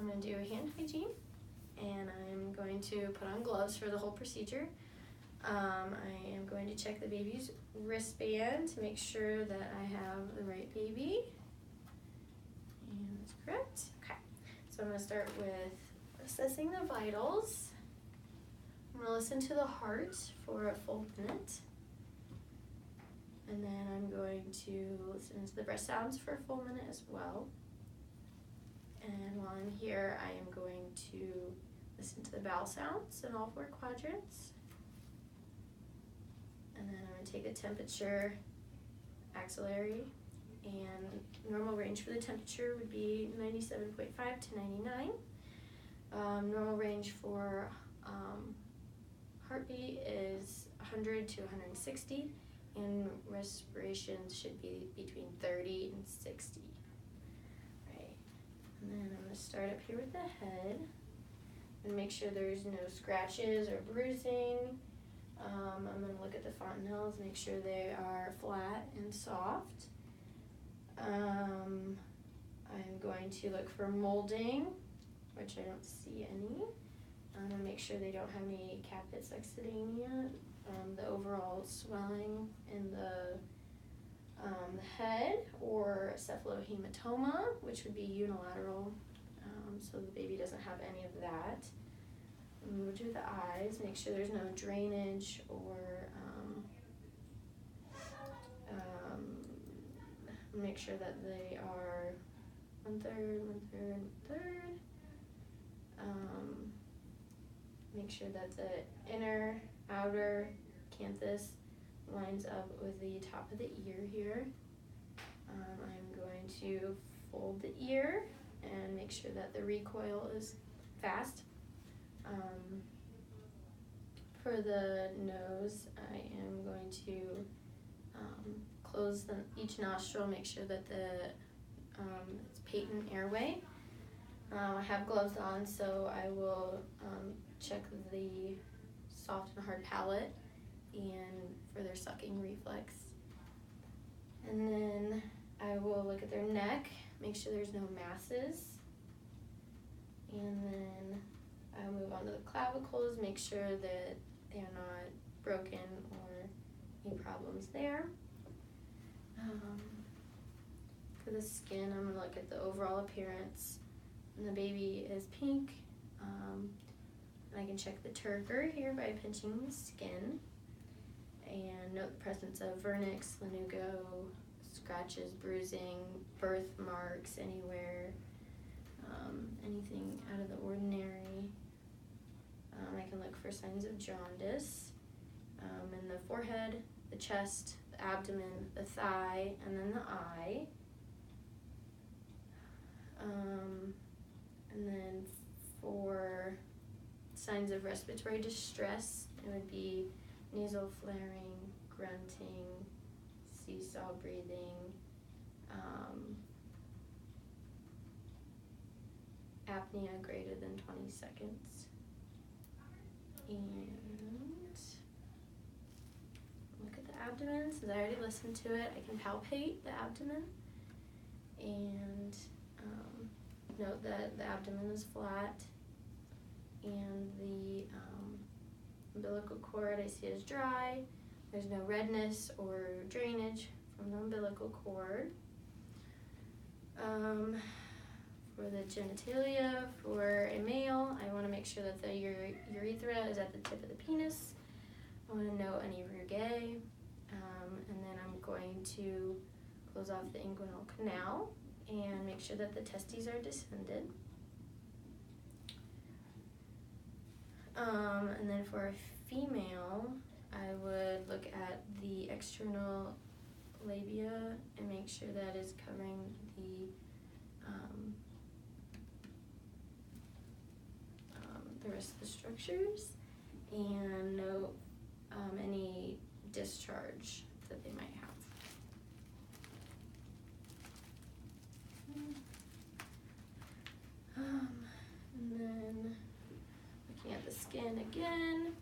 I'm going to do hand hygiene, and I'm going to put on gloves for the whole procedure. I am going to check the baby's wristband to make sure that I have the right baby. And that's correct. Okay, so I'm going to start with assessing the vitals. I'm going to listen to the heart for a full minute. And then I'm going to listen to the breast sounds for a full minute as well. And while I'm here, I am going to listen to the bowel sounds in all 4 quadrants. And then I'm going to take the temperature, axillary, and normal range for the temperature would be 97.5 to 99. Normal range for heartbeat is 100 to 160, and respirations should be between 30 and 60. Right. And then I'm going to start up here with the head and make sure there's no scratches or bruising. I'm going to look at the fontanelles, make sure they are flat and soft. I'm going to look for molding, which I don't see any. I'm going to make sure they don't have any caput succedaneum, the overall swelling in the head, or cephalohematoma, which would be unilateral, so the baby doesn't have any of that. We'll do the eyes, make sure there's no drainage or make sure that they are 1/3, 1/3, 1/3. Make sure that the inner, outer canthus lines up with the top of the ear here. I'm going to fold the ear and make sure that the recoil is fast. For the nose, I am going to close each nostril, make sure that it's patent airway. I have gloves on, so I will check the soft and hard palate and for their sucking reflex. And then I will look at their neck, make sure there's no masses. And then I'll move on to the clavicles, make sure that they're not broken or any problems there. For the skin, I'm going to look at the overall appearance. And the baby is pink. I can check the turgor here by pinching the skin and note the presence of vernix, lanugo, scratches, bruising, birthmarks anywhere, anything out of the ordinary. I can look for signs of jaundice in the forehead, the chest, the abdomen, the thigh, and then the eye. And then for signs of respiratory distress, it would be nasal flaring, grunting, seesaw breathing, apnea greater than 20 seconds. And look at the abdomen, since I already listened to it, I can palpate the abdomen and note that the abdomen is flat and the umbilical cord I see is dry. There's no redness or drainage from the umbilical cord. For the genitalia, for a male, I want to make sure that the urethra is at the tip of the penis. I want to note any rugae, and then I'm going to close off the inguinal canal and make sure that the testes are distended. And then for a female, I would look at the external labia and make sure that is covering the rest of the structures, and note any discharge that they might have. And then looking at the skin again,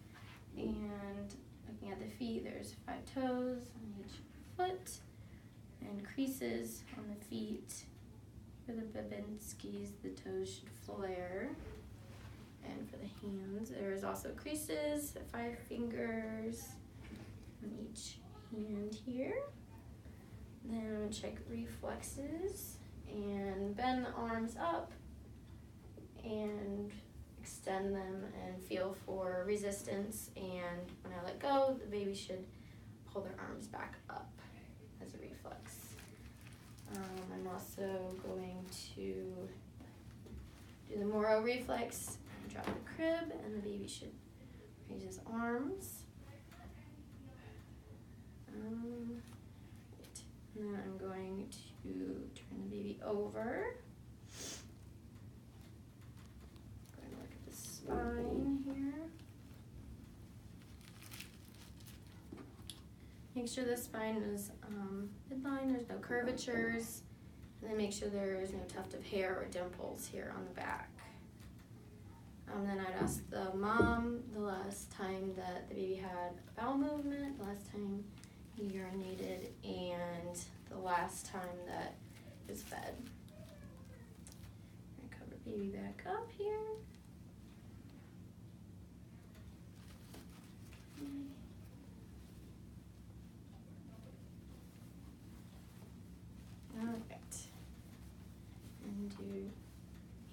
and looking at the feet, there's 5 toes on each foot, and creases on the feet, For the Babinskis, the toes should flare. And for the hands, there's also creases, 5 fingers on each hand here. Then I'm gonna check reflexes and bend the arms up and extend them and feel for resistance. And when I let go, the baby should pull their arms back up as a reflex. I'm also going to do the Moro reflex, drop the crib, and the baby should raise his arms. Right. And then I'm going to turn the baby over. Going to look at the spine here. Make sure the spine is midline, there's no curvatures, and then make sure there is no tuft of hair or dimples here on the back. Then I'd ask the mom the last time that the baby had a bowel movement, the last time he urinated, and the last time that he was fed. I'm gonna cover baby back up here. Alright. And do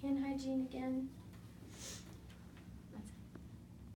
hand hygiene again.